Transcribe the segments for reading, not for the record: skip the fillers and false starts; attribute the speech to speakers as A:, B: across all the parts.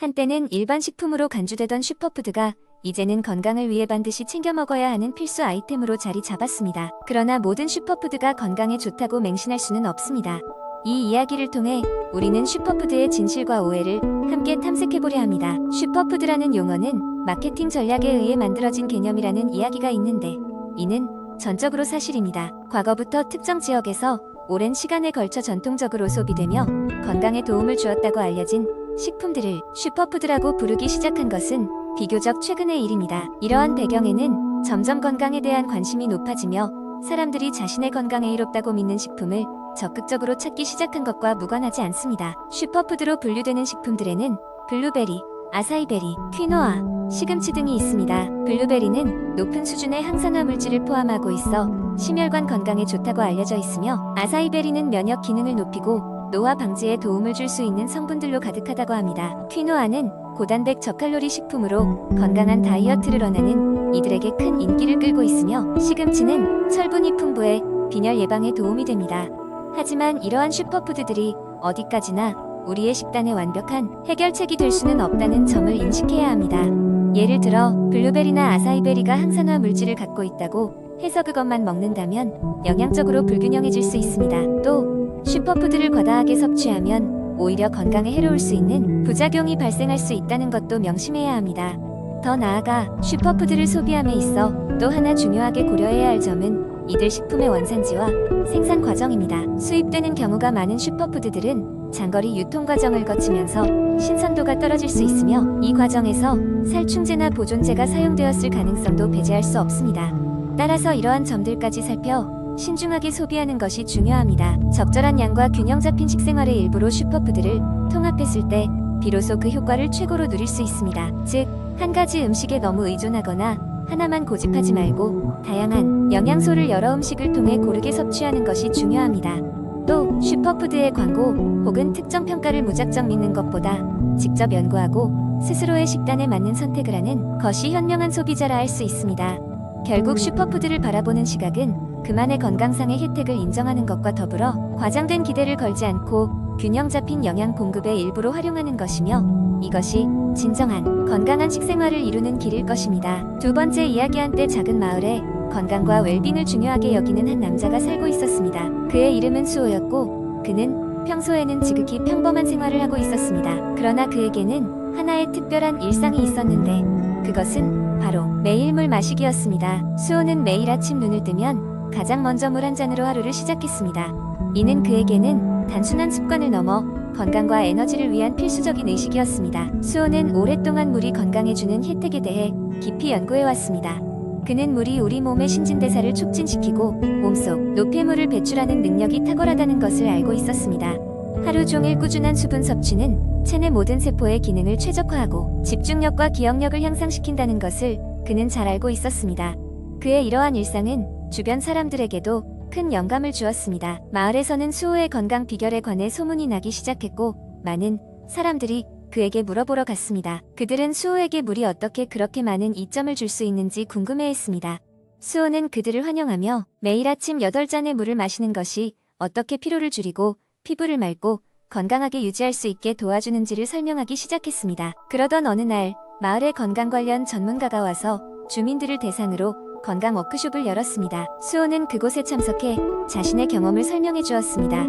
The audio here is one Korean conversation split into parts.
A: 한때는 일반 식품으로 간주되던 슈퍼푸드가 이제는 건강을 위해 반드시 챙겨 먹어야 하는 필수 아이템으로 자리 잡았습니다. 그러나 모든 슈퍼푸드가 건강에 좋다고 맹신할 수는 없습니다. 이 이야기를 통해 우리는 슈퍼푸드의 진실과 오해를 함께 탐색해보려 합니다. 슈퍼푸드라는 용어는 마케팅 전략에 의해 만들어진 개념이라는 이야기가 있는데 이는 전적으로 사실입니다. 과거부터 특정 지역에서 오랜 시간에 걸쳐 전통적으로 소비되며 건강에 도움을 주었다고 알려진 식품들을 슈퍼푸드라고 부르기 시작한 것은 비교적 최근의 일입니다. 이러한 배경에는 점점 건강에 대한 관심이 높아지며 사람들이 자신의 건강에 이롭다고 믿는 식품을 적극적으로 찾기 시작한 것과 무관하지 않습니다. 슈퍼푸드로 분류되는 식품들에는 블루베리, 아사이베리, 퀴노아, 시금치 등이 있습니다. 블루베리는 높은 수준의 항산화 물질을 포함하고 있어 심혈관 건강에 좋다고 알려져 있으며 아사이베리는 면역 기능을 높이고 노화 방지에 도움을 줄 수 있는 성분들로 가득하다고 합니다. 퀴노아는 고단백 저칼로리 식품으로 건강한 다이어트를 원하는 이들에게 큰 인기를 끌고 있으며 시금치는 철분이 풍부해 빈혈 예방에 도움이 됩니다. 하지만 이러한 슈퍼푸드들이 어디까지나 우리의 식단에 완벽한 해결책이 될 수는 없다는 점을 인식해야 합니다. 예를 들어 블루베리나 아사이베리가 항산화 물질을 갖고 있다고 해서 그것만 먹는다면 영양적으로 불균형해질 수 있습니다. 또 슈퍼푸드를 과다하게 섭취하면 오히려 건강에 해로울 수 있는 부작용이 발생할 수 있다는 것도 명심해야 합니다. 더 나아가 슈퍼푸드를 소비함에 있어 또 하나 중요하게 고려해야 할 점은 이들 식품의 원산지와 생산 과정입니다. 수입되는 경우가 많은 슈퍼푸드들은 장거리 유통 과정을 거치면서 신선도가 떨어질 수 있으며 이 과정에서 살충제나 보존제가 사용되었을 가능성도 배제할 수 없습니다. 따라서 이러한 점들까지 살펴 신중하게 소비하는 것이 중요합니다. 적절한 양과 균형 잡힌 식생활의 일부로 슈퍼푸드를 통합했을 때 비로소 그 효과를 최고로 누릴 수 있습니다. 즉, 한 가지 음식에 너무 의존하거나 하나만 고집하지 말고 다양한 영양소를 여러 음식을 통해 고르게 섭취하는 것이 중요합니다. 또 슈퍼푸드의 광고 혹은 특정 평가를 무작정 믿는 것보다 직접 연구하고 스스로의 식단에 맞는 선택을 하는 것이 현명한 소비자라 할 수 있습니다. 결국 슈퍼푸드를 바라보는 시각은 그만의 건강상의 혜택을 인정하는 것과 더불어 과장된 기대를 걸지 않고 균형 잡힌 영양 공급의 일부로 활용하는 것이며 이것이 진정한 건강한 식생활을 이루는 길일 것입니다. 두 번째, 이야기한 때 작은 마을에 건강과 웰빙을 중요하게 여기는 한 남자가 살고 있었습니다. 그의 이름은 수호였고 그는 평소에는 지극히 평범한 생활을 하고 있었습니다. 그러나 그에게는 하나의 특별한 일상이 있었는데 그것은 바로 매일 물 마시기였습니다. 수호는 매일 아침 눈을 뜨면 가장 먼저 물 한 잔으로 하루를 시작했습니다. 이는 그에게는 단순한 습관을 넘어 건강과 에너지를 위한 필수적인 의식이었습니다. 수호는 오랫동안 물이 건강해주는 혜택에 대해 깊이 연구해왔습니다. 그는 물이 우리 몸의 신진대사를 촉진시키고 몸속 노폐물을 배출하는 능력이 탁월하다는 것을 알고 있었습니다. 하루 종일 꾸준한 수분 섭취는 체내 모든 세포의 기능을 최적화하고 집중력과 기억력을 향상시킨다는 것을 그는 잘 알고 있었습니다. 그의 이러한 일상은 주변 사람들에게도 큰 영감을 주었습니다. 마을에서는 수호의 건강 비결에 관해 소문이 나기 시작했고 많은 사람들이 그에게 물어보러 갔습니다. 그들은 수호에게 물이 어떻게 그렇게 많은 이점을 줄 수 있는지 궁금해했습니다. 수호는 그들을 환영하며 매일 아침 8잔의 물을 마시는 것이 어떻게 피로를 줄이고 피부를 맑고 건강하게 유지할 수 있게 도와주는지를 설명하기 시작했습니다. 그러던 어느 날 마을에 건강 관련 전문가가 와서 주민들을 대상으로 건강 워크숍을 열었습니다. 수호는 그곳에 참석해 자신의 경험을 설명해 주었습니다.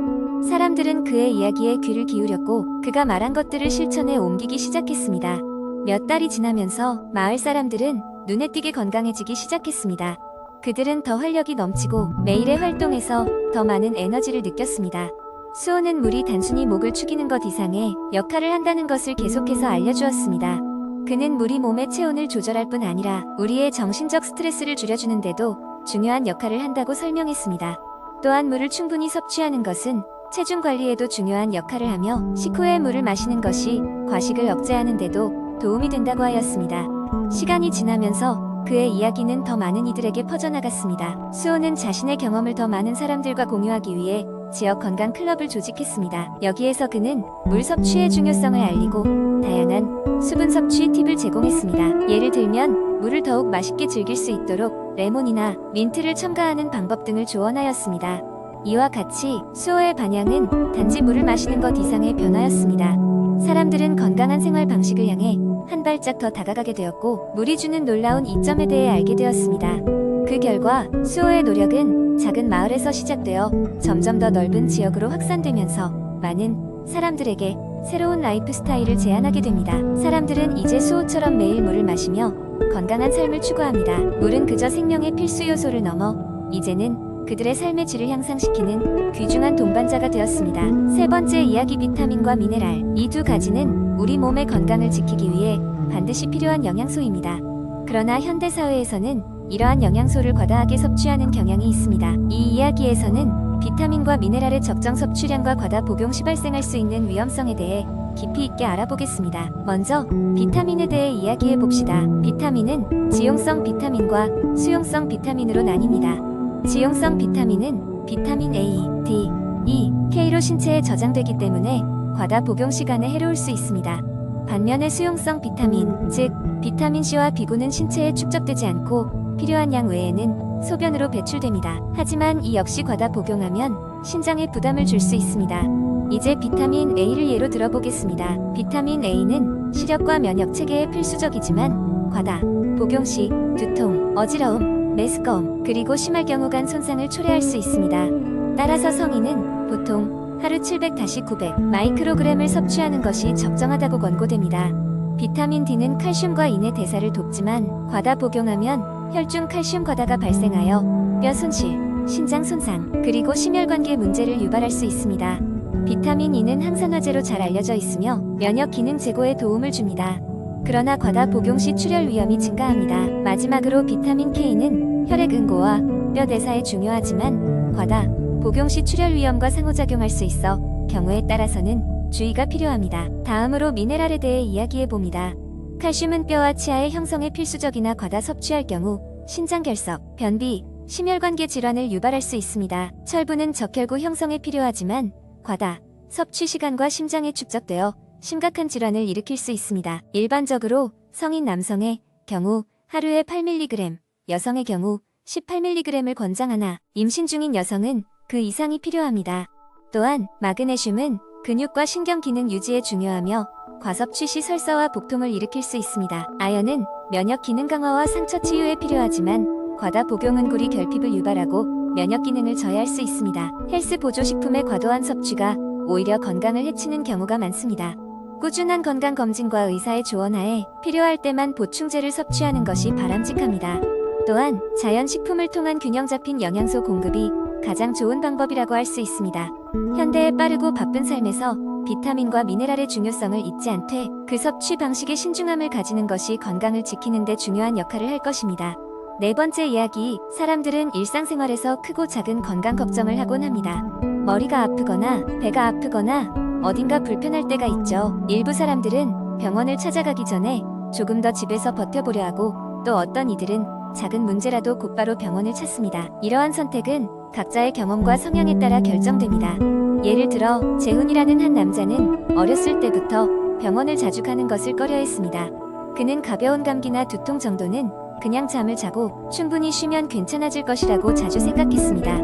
A: 사람들은 그의 이야기에 귀를 기울였고 그가 말한 것들을 실천에 옮기기 시작했습니다. 몇 달이 지나면서 마을 사람들은 눈에 띄게 건강해지기 시작했습니다. 그들은 더 활력이 넘치고 매일의 활동에서 더 많은 에너지를 느꼈습니다. 수호는 물이 단순히 목을 축이는 것 이상의 역할을 한다는 것을 계속해서 알려주었습니다. 그는 물이 몸의 체온을 조절할 뿐 아니라 우리의 정신적 스트레스를 줄여주는 데도 중요한 역할을 한다고 설명했습니다. 또한 물을 충분히 섭취하는 것은 체중 관리에도 중요한 역할을 하며 식후에 물을 마시는 것이 과식을 억제하는 데도 도움이 된다고 하였습니다. 시간이 지나면서 그의 이야기는 더 많은 이들에게 퍼져나갔습니다. 수호는 자신의 경험을 더 많은 사람들과 공유하기 위해 지역 건강 클럽을 조직했습니다. 여기에서 그는 물 섭취의 중요성을 알리고 다양한 수분 섭취 팁을 제공했습니다. 예를 들면 물을 더욱 맛있게 즐길 수 있도록 레몬이나 민트를 첨가하는 방법 등을 조언하였습니다. 이와 같이 수호의 반향은 단지 물을 마시는 것 이상의 변화였습니다. 사람들은 건강한 생활 방식을 향해 한 발짝 더 다가가게 되었고 물이 주는 놀라운 이점에 대해 알게 되었습니다. 그 결과 수호의 노력은 작은 마을에서 시작되어 점점 더 넓은 지역으로 확산되면서 많은 사람들에게 새로운 라이프 스타일을 제안하게 됩니다. 사람들은 이제 수호처럼 매일 물을 마시며 건강한 삶을 추구합니다. 물은 그저 생명의 필수 요소를 넘어 이제는 그들의 삶의 질을 향상시키는 귀중한 동반자가 되었습니다. 세 번째 이야기, 비타민과 미네랄. 이 두 가지는 우리 몸의 건강을 지키기 위해 반드시 필요한 영양소입니다. 그러나 현대 사회에서는 이러한 영양소를 과다하게 섭취하는 경향이 있습니다. 이 이야기에서는 비타민과 미네랄의 적정 섭취량과 과다 복용 시 발생할 수 있는 위험성에 대해 깊이 있게 알아보겠습니다. 먼저 비타민에 대해 이야기해 봅시다. 비타민은 지용성 비타민과 수용성 비타민으로 나뉩니다. 지용성 비타민은 비타민 A, D, E, K로 신체에 저장되기 때문에 과다 복용 시간에 해로울 수 있습니다. 반면에 수용성 비타민, 즉 비타민 C와 B군은 신체에 축적되지 않고 필요한 양 외에는 소변으로 배출됩니다. 하지만 이 역시 과다 복용하면 신장에 부담을 줄 수 있습니다. 이제 비타민 A를 예로 들어보겠습니다. 비타민 A는 시력과 면역 체계에 필수적이지만 과다 복용 시 두통, 어지러움, 메스꺼움, 그리고 심할 경우 간 손상을 초래할 수 있습니다. 따라서 성인은 보통 하루 700-900 마이크로그램을 섭취하는 것이 적정하다고 권고됩니다. 비타민 D는 칼슘과 인의 대사를 돕지만 과다 복용하면 혈중 칼슘 과다가 발생하여 뼈 손실, 신장 손상, 그리고 심혈관계 문제를 유발할 수 있습니다. 비타민 E는 항산화제로 잘 알려져 있으며 면역 기능 제고에 도움을 줍니다. 그러나 과다 복용 시 출혈 위험이 증가합니다. 마지막으로 비타민 K는 혈액 응고와 뼈 대사에 중요하지만 과다 복용 시 출혈 위험과 상호작용할 수 있어 경우에 따라서는 주의가 필요합니다. 다음으로 미네랄에 대해 이야기해 봅니다. 칼슘은 뼈와 치아의 형성에 필수적이나 과다 섭취할 경우 신장결석, 변비, 심혈관계 질환을 유발할 수 있습니다. 철분은 적혈구 형성에 필요하지만 과다 섭취 시간과 심장에 축적되어 심각한 질환을 일으킬 수 있습니다. 일반적으로 성인 남성의 경우 하루에 8mg, 여성의 경우 18mg을 권장하나 임신 중인 여성은 그 이상이 필요합니다. 또한 마그네슘은 근육과 신경 기능 유지에 중요하며 과섭취 시 설사와 복통을 일으킬 수 있습니다. 아연은 면역 기능 강화와 상처 치유에 필요하지만 과다 복용은 구리 결핍을 유발하고 면역 기능을 저해할 수 있습니다. 헬스 보조식품의 과도한 섭취가 오히려 건강을 해치는 경우가 많습니다. 꾸준한 건강검진과 의사의 조언하에 필요할 때만 보충제를 섭취하는 것이 바람직합니다. 또한 자연식품을 통한 균형 잡힌 영양소 공급이 가장 좋은 방법이라고 할 수 있습니다. 현대의 빠르고 바쁜 삶에서 비타민과 미네랄의 중요성을 잊지 않되 그 섭취 방식에 신중함을 가지는 것이 건강을 지키는 데 중요한 역할을 할 것입니다. 네 번째 이야기, 사람들은 일상생활에서 크고 작은 건강 걱정을 하곤 합니다. 머리가 아프거나 배가 아프거나 어딘가 불편할 때가 있죠. 일부 사람들은 병원을 찾아가기 전에 조금 더 집에서 버텨보려 하고 또 어떤 이들은 작은 문제라도 곧바로 병원을 찾습니다. 이러한 선택은 각자의 경험과 성향에 따라 결정됩니다. 예를 들어 재훈이라는 한 남자는 어렸을 때부터 병원을 자주 가는 것을 꺼려했습니다. 그는 가벼운 감기나 두통 정도는 그냥 잠을 자고 충분히 쉬면 괜찮아질 것이라고 자주 생각했습니다.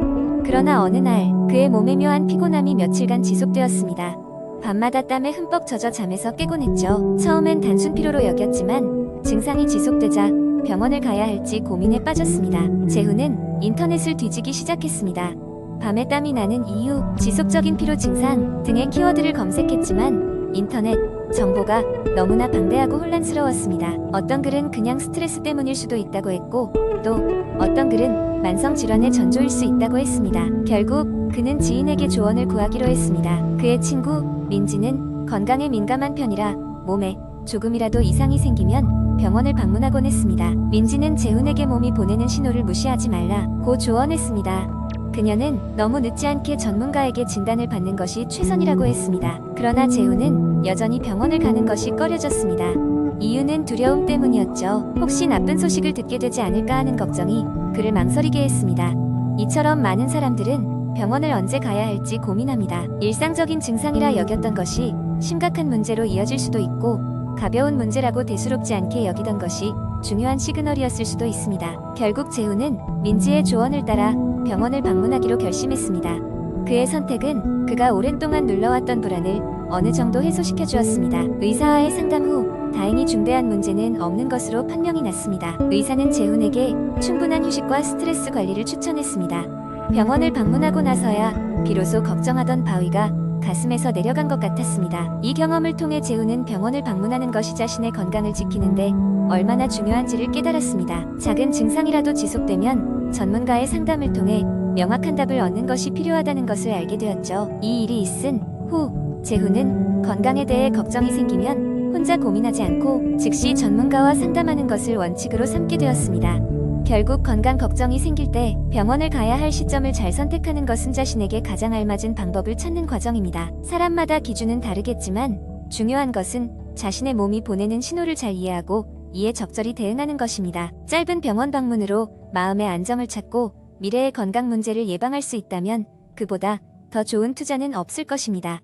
A: 그러나 어느 날 그의 몸에 묘한 피곤함이 며칠간 지속되었습니다. 밤마다 땀에 흠뻑 젖어 잠에서 깨곤 했죠. 처음엔 단순 피로로 여겼지만 증상이 지속되자 병원을 가야 할지 고민에 빠졌습니다. 재훈은 인터넷을 뒤지기 시작했습니다. 밤에 땀이 나는 이유, 지속적인 피로 증상 등의 키워드를 검색했지만 인터넷 정보가 너무나 방대하고 혼란스러웠습니다. 어떤 글은 그냥 스트레스 때문일 수도 있다고 했고 또 어떤 글은 만성 질환의 전조일 수 있다고 했습니다. 결국 그는 지인에게 조언을 구하기로 했습니다. 그의 친구 민지는 건강에 민감한 편이라 몸에 조금이라도 이상이 생기면 병원을 방문하곤 했습니다. 민지는 재훈에게 몸이 보내는 신호를 무시하지 말라고 조언했습니다. 그녀는 너무 늦지 않게 전문가에게 진단을 받는 것이 최선이라고 했습니다. 그러나 재훈은 여전히 병원을 가는 것이 꺼려졌습니다. 이유는 두려움 때문이었죠. 혹시 나쁜 소식을 듣게 되지 않을까 하는 걱정이 그를 망설이게 했습니다. 이처럼 많은 사람들은 병원을 언제 가야 할지 고민합니다. 일상적인 증상이라 여겼던 것이 심각한 문제로 이어질 수도 있고 가벼운 문제라고 대수롭지 않게 여기던 것이 중요한 시그널이었을 수도 있습니다. 결국 재훈은 민지의 조언을 따라 병원을 방문하기로 결심했습니다. 그의 선택은 그가 오랜 동안 눌러왔던 불안을 어느 정도 해소시켜 주었습니다. 의사와의 상담 후 다행히 중대한 문제는 없는 것으로 판명이 났습니다. 의사는 재훈에게 충분한 휴식과 스트레스 관리를 추천했습니다. 병원을 방문하고 나서야 비로소 걱정하던 바위가 가슴에서 내려간 것 같았습니다. 이 경험을 통해 재훈은 병원을 방문하는 것이 자신의 건강을 지키는데 얼마나 중요한지를 깨달았습니다. 작은 증상이라도 지속되면 전문가의 상담을 통해 명확한 답을 얻는 것이 필요하다는 것을 알게 되었죠. 이 일이 있은 후 재훈은 건강에 대해 걱정이 생기면 혼자 고민하지 않고 즉시 전문가와 상담하는 것을 원칙으로 삼게 되었습니다. 결국 건강 걱정이 생길 때 병원을 가야 할 시점을 잘 선택하는 것은 자신에게 가장 알맞은 방법을 찾는 과정입니다. 사람마다 기준은 다르겠지만 중요한 것은 자신의 몸이 보내는 신호를 잘 이해하고 이에 적절히 대응하는 것입니다. 짧은 병원 방문으로 마음의 안정을 찾고 미래의 건강 문제를 예방할 수 있다면 그보다 더 좋은 투자는 없을 것입니다.